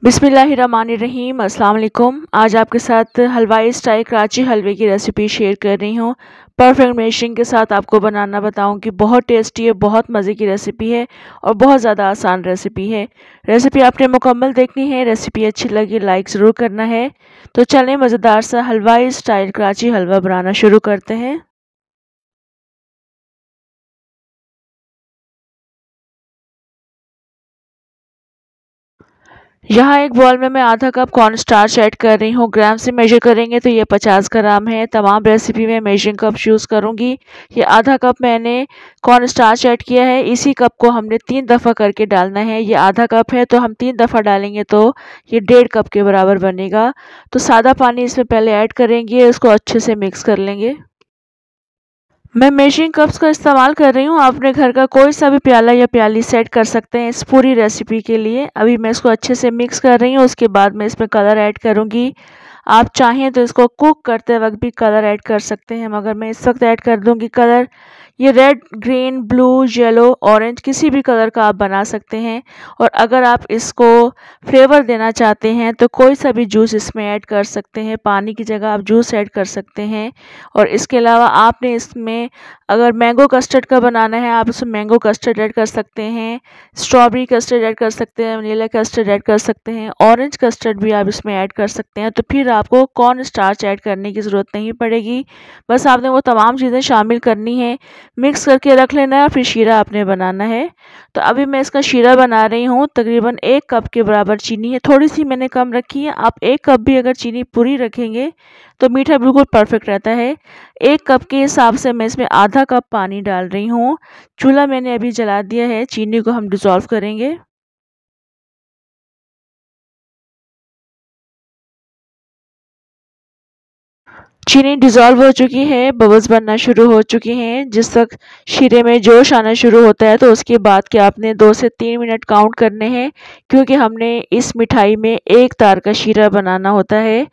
बिस्मिल्लाहिर्रहमानिर्रहीम। अस्सलाम वालेकुम। आज आपके साथ हलवाई स्टाइल कराची हलवे की रेसिपी शेयर कर रही हूँ। परफेक्ट मेजरिंग के साथ आपको बनाना बताऊँगी। बहुत टेस्टी है, बहुत मज़े की रेसिपी है और बहुत ज़्यादा आसान रेसिपी है। रेसिपी आपने मुकम्मल देखनी है। रेसिपी अच्छी लगी लाइक ज़रूर करना है। तो चलें मज़ेदार सा हलवाई स्टाइल कराची हलवा बनाना शुरू करते हैं। यहाँ एक बॉल में मैं आधा कप कॉर्न स्टार्च ऐड कर रही हूँ। ग्राम से मेजर करेंगे तो ये 50 ग्राम है। तमाम रेसिपी में मेजरिंग कप यूज़ करूँगी। ये आधा कप मैंने कॉर्न स्टार्च ऐड किया है। इसी कप को हमने 3 दफ़ा करके डालना है। ये आधा कप है तो हम 3 दफ़ा डालेंगे तो ये 1.5 कप के बराबर बनेगा। तो सादा पानी इसमें पहले ऐड करेंगे, इसको अच्छे से मिक्स कर लेंगे। मैं मेजरिंग कप्स का इस्तेमाल कर रही हूँ। आप अपने घर का कोई सा भी प्याला या प्याली सेट कर सकते हैं इस पूरी रेसिपी के लिए। अभी मैं इसको अच्छे से मिक्स कर रही हूँ। उसके बाद मैं इसमें कलर ऐड करूँगी। आप चाहें तो इसको कुक करते वक्त भी कलर ऐड कर सकते हैं, मगर मैं इस वक्त ऐड कर दूँगी कलर। ये red, green, blue, yellow, orange किसी भी कलर का आप बना सकते हैं। और अगर आप इसको फ्लेवर देना चाहते हैं तो कोई सा भी जूस इसमें ऐड कर सकते हैं। पानी की जगह आप जूस ऐड कर सकते हैं। और इसके अलावा आपने इसमें अगर मैंगो कस्टर्ड का बनाना है आप उसमें मैंगो कस्टर्ड ऐड कर सकते हैं, स्ट्रॉबेरी कस्टर्ड ऐड कर सकते हैं, वनीला कस्टर्ड ऐड कर सकते हैं, ऑरेंज कस्टर्ड भी आप इसमें ऐड कर सकते हैं। तो फिर आपको कॉर्न स्टार्च ऐड करने की ज़रूरत नहीं पड़ेगी। बस आपने वो तमाम चीज़ें शामिल करनी है, मिक्स करके रख लेना है और फिर शीरा आपने बनाना है। तो अभी मैं इसका शीरा बना रही हूँ। तकरीबन 1 कप के बराबर चीनी है, थोड़ी सी मैंने कम रखी है। आप 1 कप भी अगर चीनी पूरी रखेंगे तो मीठा बिल्कुल परफेक्ट रहता है। 1 कप के हिसाब से मैं इसमें आधा कप पानी डाल रही हूँ। चूल्हा मैंने अभी जला दिया है। चीनी को हम डिज़ोल्व करेंगे। चीनी डिज़ोल्व हो चुकी है, बबल्स बनना शुरू हो चुके हैं। जिस वक्त शीरे में जोश आना शुरू होता है तो उसके बाद के आपने 2 से 3 मिनट काउंट करने हैं, क्योंकि हमने इस मिठाई में 1 तार का शीरा बनाना होता है।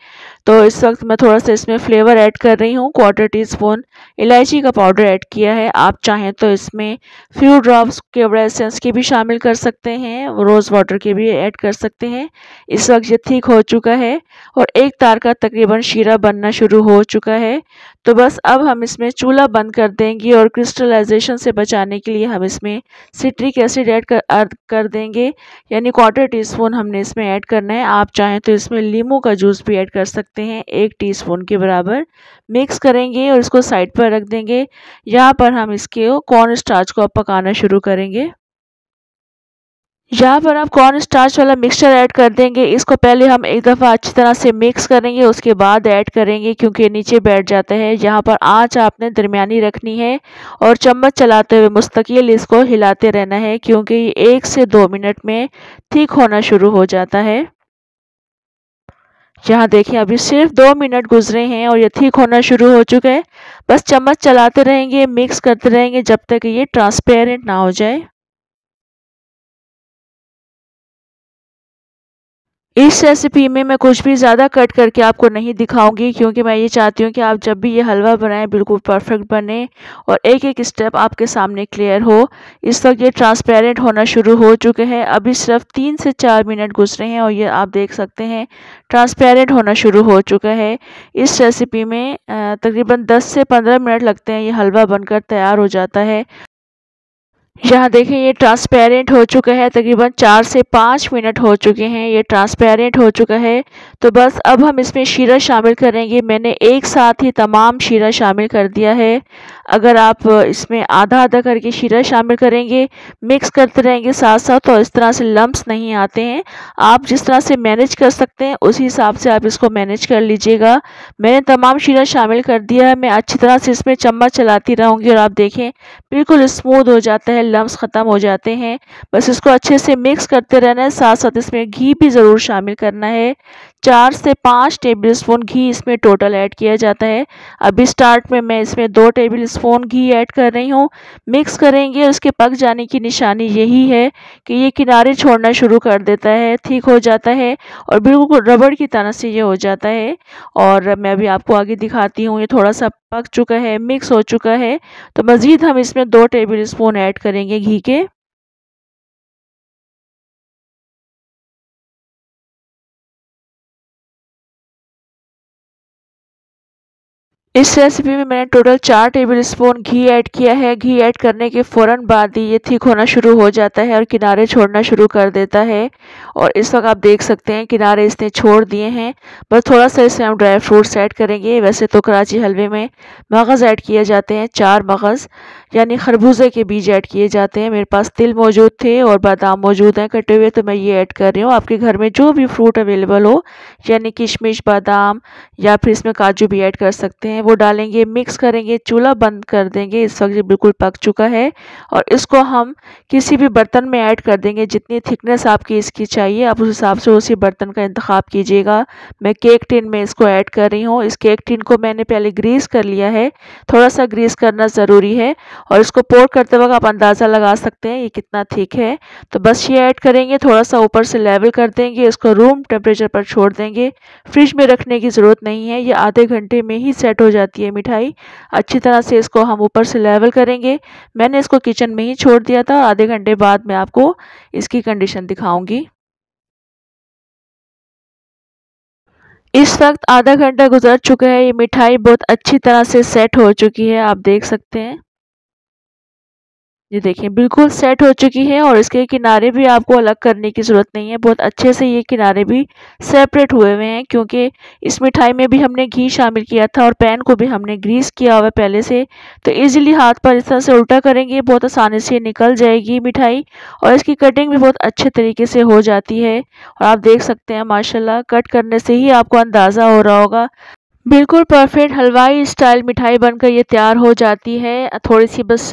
तो इस वक्त मैं थोड़ा सा इसमें फ्लेवर ऐड कर रही हूँ। 1/4 टीस्पून इलायची का पाउडर ऐड किया है। आप चाहें तो इसमें फ्यू ड्रॉप्स केवड़ा एसेंस के भी शामिल कर सकते हैं, रोज़ वाटर के भी ऐड कर सकते हैं। इस वक्त ये ठीक हो चुका है और 1 तार का तकरीबन शीरा बनना शुरू हो चुका है। तो बस अब हम इसमें चूल्हा बंद कर देंगे और क्रिस्टलाइजेशन से बचाने के लिए हम इसमें सिट्रिक एसिड ऐड कर देंगे, यानी 1/4 टीस्पून हमने इसमें ऐड करना है। आप चाहें तो इसमें नींबू का जूस भी ऐड कर सकते हैं 1 टीस्पून के बराबर। मिक्स करेंगे और इसको साइड पर रख देंगे। यहाँ पर हम इसके कॉर्न स्टार्च को पकाना शुरू करेंगे। यहाँ पर आप कॉर्न स्टार्च वाला मिक्सचर ऐड कर देंगे। इसको पहले हम एक दफ़ा अच्छी तरह से मिक्स करेंगे, उसके बाद ऐड करेंगे क्योंकि ये नीचे बैठ जाता है। यहाँ पर आंच आपने दरमियानी रखनी है और चम्मच चलाते हुए मुस्तकिल इसको हिलाते रहना है, क्योंकि 1 से 2 मिनट में ठीक होना शुरू हो जाता है। यहाँ देखिए अभी सिर्फ 2 मिनट गुजरे हैं और ये ठीक होना शुरू हो चुका है। बस चम्मच चलाते रहेंगे, मिक्स करते रहेंगे जब तक ये ट्रांसपेरेंट ना हो जाए। इस रेसिपी में मैं कुछ भी ज़्यादा कट करके आपको नहीं दिखाऊंगी, क्योंकि मैं ये चाहती हूँ कि आप जब भी ये हलवा बनाएं बिल्कुल परफेक्ट बने और एक एक स्टेप आपके सामने क्लियर हो। इस वक्त ये ट्रांसपेरेंट होना शुरू हो चुके हैं। अभी सिर्फ 3 से 4 मिनट गुजरे हैं और ये आप देख सकते हैं ट्रांसपेरेंट होना शुरू हो चुका है। इस रेसिपी में तकरीबन 10 से 15 मिनट लगते हैं, ये हलवा बनकर तैयार हो जाता है। यहाँ देखें ये ट्रांसपेरेंट हो चुका है। तकरीबन 4 से 5 मिनट हो चुके हैं, ये ट्रांसपेरेंट हो चुका है। तो बस अब हम इसमें शीरा शामिल करेंगे। मैंने एक साथ ही तमाम शीरा शामिल कर दिया है। अगर आप इसमें आधा आधा करके शीरा शामिल करेंगे, मिक्स करते रहेंगे साथ साथ, तो इस तरह से लम्प्स नहीं आते हैं। आप जिस तरह से मैनेज कर सकते हैं उसी हिसाब से आप इसको मैनेज कर लीजिएगा। मैंने तमाम शीरा शामिल कर दिया है। मैं अच्छी तरह से इसमें चम्मच चलाती रहूँगी और आप देखें बिल्कुल स्मूथ हो जाता है, लम्स ख़त्म हो जाते हैं। बस इसको अच्छे से मिक्स करते रहना है। साथ साथ इसमें घी भी ज़रूर शामिल करना है। 4 से 5 टेबल स्पून घी इसमें टोटल ऐड किया जाता है। अभी स्टार्ट में मैं इसमें 2 टेबल स्पून घी ऐड कर रही हूँ। मिक्स करेंगे, उसके पक जाने की निशानी यही है कि ये किनारे छोड़ना शुरू कर देता है, ठीक हो जाता है और बिल्कुल रबड़ की तरह से ये हो जाता है। और मैं अभी आपको आगे दिखाती हूँ, ये थोड़ा सा पक चुका है, मिक्स हो चुका है। तो मज़ीद हम इसमें 2 टेबल स्पून ऐड करेंगे घी के। इस रेसिपी में मैंने टोटल 4 टेबल स्पून घी ऐड किया है। घी ऐड करने के फ़ौरन बाद ही ये थिक होना शुरू हो जाता है और किनारे छोड़ना शुरू कर देता है। और इस वक्त आप देख सकते हैं किनारे इसने छोड़ दिए हैं। बस थोड़ा सा इसमें हम ड्राई फ्रूट्स ऐड करेंगे। वैसे तो कराची हलवे में मगज़ ऐड किए जाते हैं, 4 मगज़ यानी खरबूजे के बीज ऐड किए जाते हैं। मेरे पास तिल मौजूद थे और बादाम मौजूद हैं कटे हुए, तो मैं ये ऐड कर रही हूँ। आपके घर में जो भी फ्रूट अवेलेबल हो, यानी किशमिश, बादाम या फिर इसमें काजू भी ऐड कर सकते हैं, वो डालेंगे, मिक्स करेंगे, चूल्हा बंद कर देंगे। इस वक्त ये बिल्कुल पक चुका है और इसको हम किसी भी बर्तन में ऐड कर देंगे। जितनी थिकनेस आपकी इसकी चाहिए आप उस हिसाब से उसी बर्तन का इंतखाब कीजिएगा। मैं केक टिन में इसको ऐड कर रही हूँ। इस केक टिन को मैंने पहले ग्रीस कर लिया है, थोड़ा सा ग्रीस करना ज़रूरी है। और इसको पोर करते वक्त आप अंदाज़ा लगा सकते हैं ये कितना थिक है। तो बस ये ऐड करेंगे, थोड़ा सा ऊपर से लेवल कर देंगे, इसको रूम टेम्परेचर पर छोड़ देंगे। फ्रिज में रखने की ज़रूरत नहीं है, ये आधे घंटे में ही सेट हो जाती है मिठाई। अच्छी तरह से इसको हम ऊपर से लेवल करेंगे। मैंने इसको किचन में ही छोड़ दिया था। आधे घंटे बाद मैं आपको इसकी कंडीशन दिखाऊंगी। इस वक्त आधा घंटा गुजर चुका है। ये मिठाई बहुत अच्छी तरह से सेट हो चुकी है, आप देख सकते हैं। ये देखिए बिल्कुल सेट हो चुकी है और इसके किनारे भी आपको अलग करने की ज़रूरत नहीं है। बहुत अच्छे से ये किनारे भी सेपरेट हुए हुए हैं, क्योंकि इस मिठाई में भी हमने घी शामिल किया था और पैन को भी हमने ग्रीस किया हुआ है पहले से। तो इजीली हाथ पर इस तरह से उल्टा करेंगे, बहुत आसानी से निकल जाएगी मिठाई और इसकी कटिंग भी बहुत अच्छे तरीके से हो जाती है। और आप देख सकते हैं माशाल्लाह, कट करने से ही आपको अंदाज़ा हो रहा होगा। बिल्कुल परफेक्ट हलवाई स्टाइल मिठाई बनकर ये तैयार हो जाती है। थोड़ी सी बस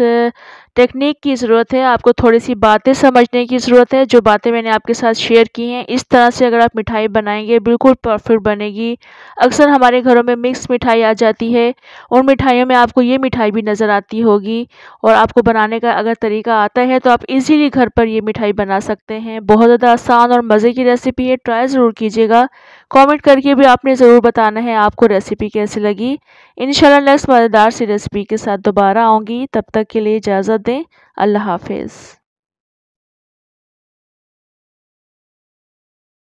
टेक्निक की ज़रूरत है, आपको थोड़ी सी बातें समझने की ज़रूरत है। जो बातें मैंने आपके साथ शेयर की हैं, इस तरह से अगर आप मिठाई बनाएंगे बिल्कुल परफेक्ट बनेगी। अक्सर हमारे घरों में मिक्स मिठाई आ जाती है, उन मिठाइयों में आपको ये मिठाई भी नज़र आती होगी। और आपको बनाने का अगर तरीका आता है तो आप इजीली घर पर ये मिठाई बना सकते हैं। बहुत ज़्यादा आसान और मज़े की रेसिपी है, ट्राई ज़रूर कीजिएगा। कमेंट करके भी आपने ज़रूर बताना है आपको रेसिपी कैसी लगी। इंशाल्लाह नेक्स्ट मज़ेदार सी रेसिपी के साथ दोबारा आऊँगी। तब तक के लिए इजाज़त दें। अल्लाह हाफ़िज़।